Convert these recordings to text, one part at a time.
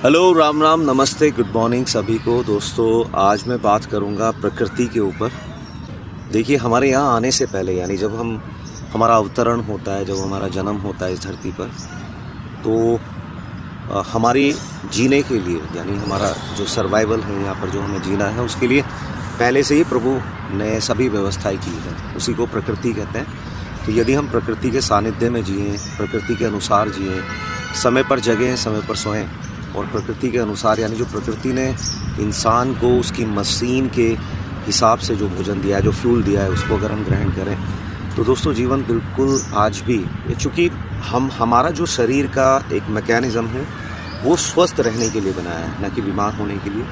Hello, Ram Ram, नमस्ते, good morning सभी को। दोस्तों, आज मैं बात करूंगा प्रकृति के ऊपर। देखिए, हमारे यहाँ आने से पहले यानी जब हमारा अवतरण होता है, जब हमारा जन्म होता है इस धरती पर, तो हमारी जीने के लिए यानी हमारा जो सर्वाइवल है यहाँ पर, जो हमें जीना है, उसके लिए पहले से ही प्रभु ने सभी व्यवस्थाएं की है। उसी को प्रकृति कहते हैं। तो यदि हम प्रकृति के सानिध्य में जिएँ, प्रकृति के अनुसार जिएँ, समय पर जगें, समय पर सोएं और प्रकृति के अनुसार यानी जो प्रकृति ने इंसान को उसकी मशीन के हिसाब से जो भोजन दिया है, जो फ्यूल दिया है, उसको अगर हम ग्रहण करें तो दोस्तों जीवन बिल्कुल आज भी, चूँकि हमारा जो शरीर का एक मैकेनिज़्म है वो स्वस्थ रहने के लिए बनाया है, ना कि बीमार होने के लिए।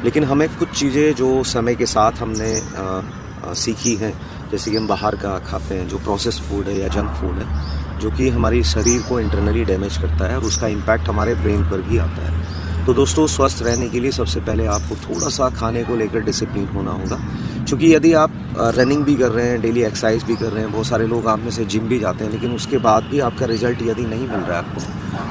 लेकिन हमें कुछ चीज़ें जो समय के साथ हमने सीखी हैं, जैसे कि हम बाहर का खाते हैं, जो प्रोसेस्ड फूड है या जंक फूड है, जो कि हमारी शरीर को इंटरनली डैमेज करता है और उसका इम्पैक्ट हमारे ब्रेन पर भी आता है। तो दोस्तों, स्वस्थ रहने के लिए सबसे पहले आपको थोड़ा सा खाने को लेकर डिसिप्लिन होना होगा। क्योंकि यदि आप रनिंग भी कर रहे हैं, डेली एक्सरसाइज भी कर रहे हैं, बहुत सारे लोग आप में से जिम भी जाते हैं, लेकिन उसके बाद भी आपका रिजल्ट यदि नहीं मिल रहा है आपको,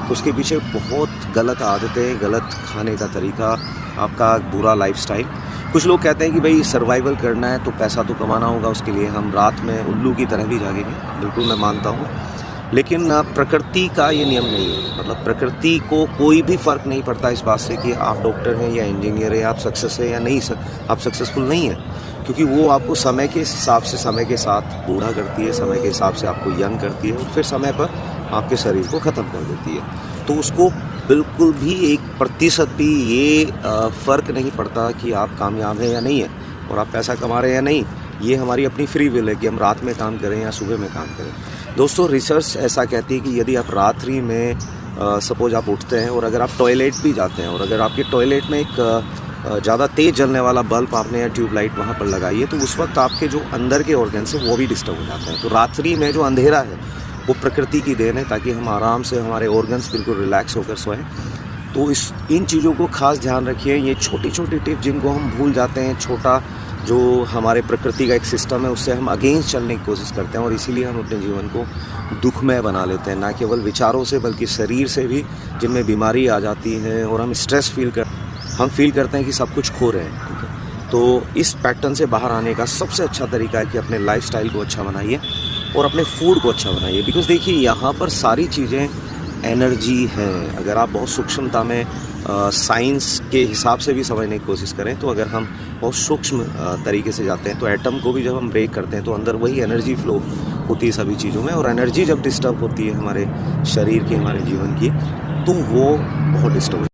तो उसके पीछे बहुत गलत आदतें, गलत खाने का तरीका, आपका बुरा लाइफस्टाइल। कुछ लोग कहते हैं कि भाई सर्वाइवल करना है तो पैसा तो कमाना होगा, उसके लिए हम रात में उल्लू की तरह भी जागेंगे। बिल्कुल, मैं मानता हूँ, लेकिन प्रकृति का ये नियम नहीं है। मतलब प्रकृति को कोई भी फ़र्क नहीं पड़ता इस बात से कि आप डॉक्टर हैं या इंजीनियर हैं, आप सक्सेस है या नहीं, आप सक्सेसफुल नहीं हैं, क्योंकि वो आपको समय के हिसाब से, समय के साथ बूढ़ा करती है, समय के हिसाब से आपको यंग करती है और फिर समय पर आपके शरीर को ख़त्म कर देती है। तो उसको बिल्कुल भी 1% भी ये फ़र्क नहीं पड़ता कि आप कामयाब हैं या नहीं है और आप पैसा कमा रहे हैं या नहीं। ये हमारी अपनी फ्री विल है कि हम रात में काम करें या सुबह में काम करें। दोस्तों, रिसर्च ऐसा कहती है कि यदि आप रात्रि में सपोज आप उठते हैं और अगर आप टॉयलेट भी जाते हैं और अगर आपके टॉयलेट में एक ज़्यादा तेज़ जलने वाला बल्ब आपने या ट्यूबलाइट वहाँ पर लगाई है, तो उस वक्त आपके जो अंदर के ऑर्गन्स हैं वो भी डिस्टर्ब हो जाते हैं। तो रात्रि में जो अंधेरा है वो प्रकृति की देन है, ताकि हम आराम से हमारे ऑर्गन्स बिल्कुल रिलैक्स होकर सोएं। तो इन चीज़ों को खास ध्यान रखिए। ये छोटी छोटी टिप्स जिनको हम भूल जाते हैं, छोटा जो हमारे प्रकृति का एक सिस्टम है उससे हम अगेंस्ट चलने की कोशिश करते हैं और इसीलिए हम अपने जीवन को दुखमय बना लेते हैं, ना केवल विचारों से बल्कि शरीर से भी, जिनमें बीमारी आ जाती है और हम स्ट्रेस फील करते हैं कि सब कुछ खो रहे हैं। ठीक है, तो इस पैटर्न से बाहर आने का सबसे अच्छा तरीका है कि अपने लाइफस्टाइल को अच्छा बनाइए और अपने फूड को अच्छा बनाइए। बिकॉज़ देखिए, यहाँ पर सारी चीज़ें एनर्जी है। अगर आप बहुत सूक्ष्मता में साइंस के हिसाब से भी समझने की कोशिश करें, तो अगर हम बहुत सूक्ष्म तरीके से जाते हैं तो एटम को भी जब हम ब्रेक करते हैं तो अंदर वही एनर्जी फ्लो होती है सभी चीज़ों में। और एनर्जी जब डिस्टर्ब होती है हमारे शरीर की, हमारे जीवन की, तो वो बहुत डिस्टर्ब